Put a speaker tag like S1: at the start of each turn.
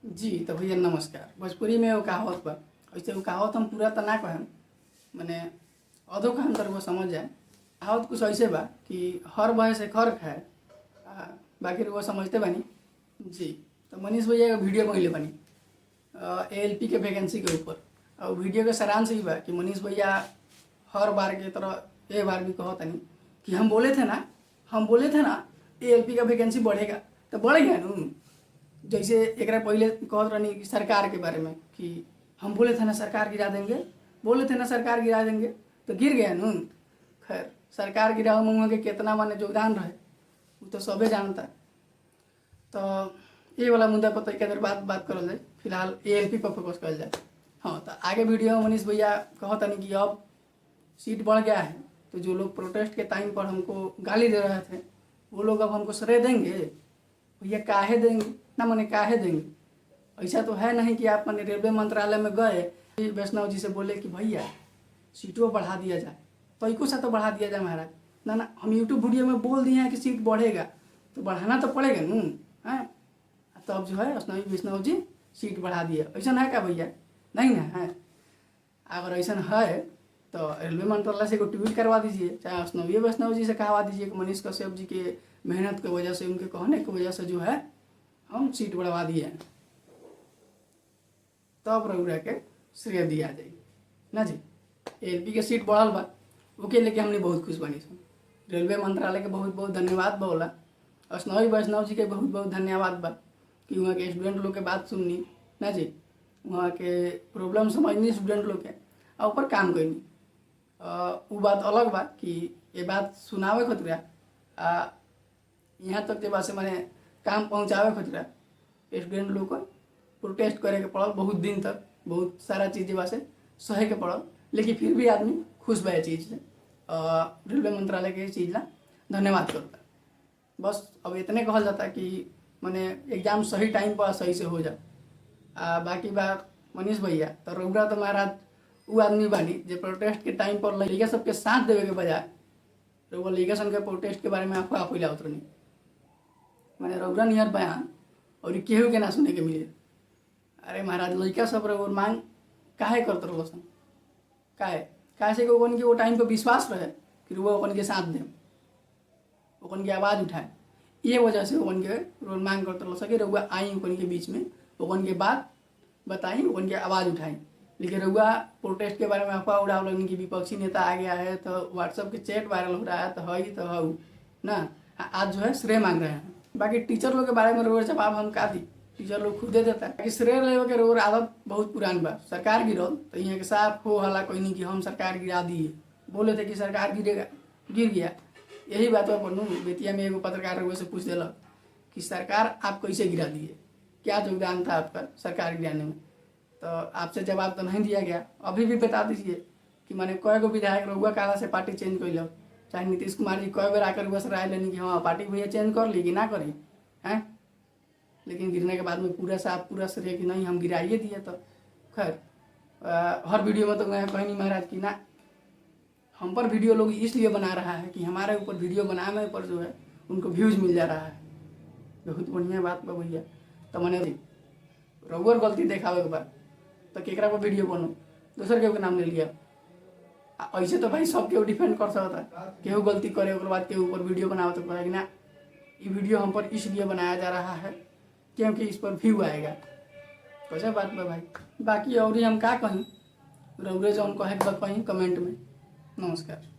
S1: जी तो भैया नमस्कार। भोजपुरी में वो कहावत बा, वैसे वो कहावत हम पूरा तो ना कहम, मने अधो कहम तर वो समझ जाए। कहावत कुछ ऐसे बा कि हर भय से खर खाए, बाकी वो समझते बानी। जी तो मनीष भैया का वीडियो बनले बानी एएलपी के वैकेंसी के ऊपर। और वीडियो के सारांश ही बा कि मनीष भैया हर बार के तरह ये बार भी कहतनी कि हम बोले थे ना एएलपी का वैकेंसी बढ़ेगा, तो बढ़ गया नू। जैसे एकरा पहले कहत रहनी कि सरकार के बारे में कि हम बोले थे ना सरकार गिरा देंगे, तो गिर गया नू। खैर सरकार गिराव में वहाँ के कितना माने योगदान रहे वो तो सबे जानता। तो ये वाला मुद्दा पर एक बात करल जाए। फिलहाल एएलपी पर फोकस कर जाए। हाँ तो आगे वीडियो में मनीष भैया कहतनी कि अब सीट बढ़ गया है, तो जो लोग प्रोटेस्ट के टाइम पर हमको गाली दे रहे थे वो लोग अब हमको श्रेय देंगे। भैया काहे देंगे ना, मने काहे देंगे। ऐसा तो है नहीं कि आप मैंने रेलवे मंत्रालय में गए वैष्णव जी से बोले कि भैया सीटों बढ़ा दिया जाए, तो इको सा तो बढ़ा दिया जाए महाराज। ना हम यूट्यूब वीडियो में बोल दिए हैं कि सीट बढ़ेगा, तो बढ़ाना तो पड़ेगा नू है। तब जो है वैष्णव जी सीट बढ़ा दिया। ऐसा है क्या भैया? नहीं ना है। अगर ऐसा है तो रेलवे मंत्रालय से को ट्वीट करवा दीजिए, चाहे वैष्णव जी से कहवा दीजिए कि मनीष कश्यप जी के मेहनत की वजह से, उनके कहने की वजह से जो है हम सीट बढ़वा दिए हैं, तब रउरा के श्रेय दिया जाए ना जी। एएलपी के सीट बढ़ल बा, ओके लेके हमने बहुत खुश बनी सन। रेलवे मंत्रालय के बहुत बहुत धन्यवाद बा होला। वैष्णव जी के बहुत बहुत धन्यवाद बा कि वहाँ के स्टूडेंट लोग के बात सुननी ना जी, वहाँ के प्रॉब्लम समझनी स्टूडेंट लोग के और ऊपर काम करनी। वो बात अलग बा कि ये बात सुनावे खतरा यहाँ तक के बात से मैंने काम पहुँचावे खतरा स्टूडेंट लोग को प्रोटेस्ट करे के पड़ल बहुत दिन तक, बहुत सारा चीज़ बा से सहे के पड़ल, लेकिन फिर भी आदमी खुश बा चीज़ से। रेलवे मंत्रालय के चीज़ ला धन्यवाद करता। बस अब इतने कहल जाता कि मैंने एग्जाम सही टाइम पर सही से हो जाए। बाकी बात मनीष भैया तो रउरा तो महाराज वो आदमी बानी जो प्रोटेस्ट के टाइम पर लड़का सबके साथ देवे के बजाय रउरा लड़का सन के प्रोटेस्ट के बारे में अफवाह फैलावत रहनी। मैंने रउरा नियर बयान और केहू के ना सुने के मिले। अरे महाराज लड़का सब रउर मांग काहे करते रहो सन? काहे से ओकन के वो टाइम पर विश्वास रहे कि रुआ ओकन के साथ देम, ओकन की आवाज़ उठाए। ये वजह से ओकन के रोल मांग करते रह सके रउआ आई ओकन के बीच में, ओकन के बात बताई, ओकन के आवाज़ उठाई। लेकिन रउआ प्रोटेस्ट के बारे में अफवाह उड़ाव लगनी कि विपक्षी नेता आ गया है, तो व्हाट्सएप के चैट वायरल हो रहा है, तो हई ना आज जो है श्रेय मांग रहे हैं। बाकी टीचर लोग के बारे में रोज जवाब हम का दी, टीचर लोग खुदे देता है कि श्रेय लेवे के रोज आदत बहुत पुरान बा। सरकार गिरल तो यहाँ के साफ हो हला कोई नहीं कि हम सरकार गिरा दिए, बोले थे कि सरकार गिरेगा, गिर गया। यही बात पर नू बेतिया में एगो पत्रकार रउआ से पूछ दिलक कि सरकार आप कैसे गिरा दिए, क्या योगदान था आपका सरकार गिराने में? तो आपसे जवाब तो नहीं दिया गया। अभी भी बता दीजिए कि मैंने कई गो विधायक रउआ काला से पार्टी चेंज कर, चाहे नीतीश कुमार जी कई बार आकर वह राय लेनी कि हाँ पार्टी भैया चेंज कर ली कि ना करी हैं, लेकिन गिरने के बाद में पूरा साफ पूरा श्रेय कि नहीं हम गिराइए दिए। तो खैर हर वीडियो में तो मैं कहीं नहीं महाराज कि ना हम पर वीडियो लोग इसलिए बना रहा है कि हमारे ऊपर वीडियो बनाने पर जो है उनको व्यूज मिल जा रहा है। बहुत बढ़िया बात बा भैया। तो मैंने रउअर गलती देखावे के बाद तो केकरा पर वीडियो बनो, दूसर केहू के नाम ले लिया। ऐसे तो भाई सब केहू डिफेंड कर सकता है, केहू गलती करे उसके बाद केहू ऊपर वीडियो बनाओ तो कहेगा ना ये वीडियो हम पर इसलिए बनाया जा रहा है क्योंकि इस पर व्यू आएगा। कैसे बात बा भाई। बाकी और हम का कहीं रउरे जौन कहे कहीं कमेंट में। नमस्कार।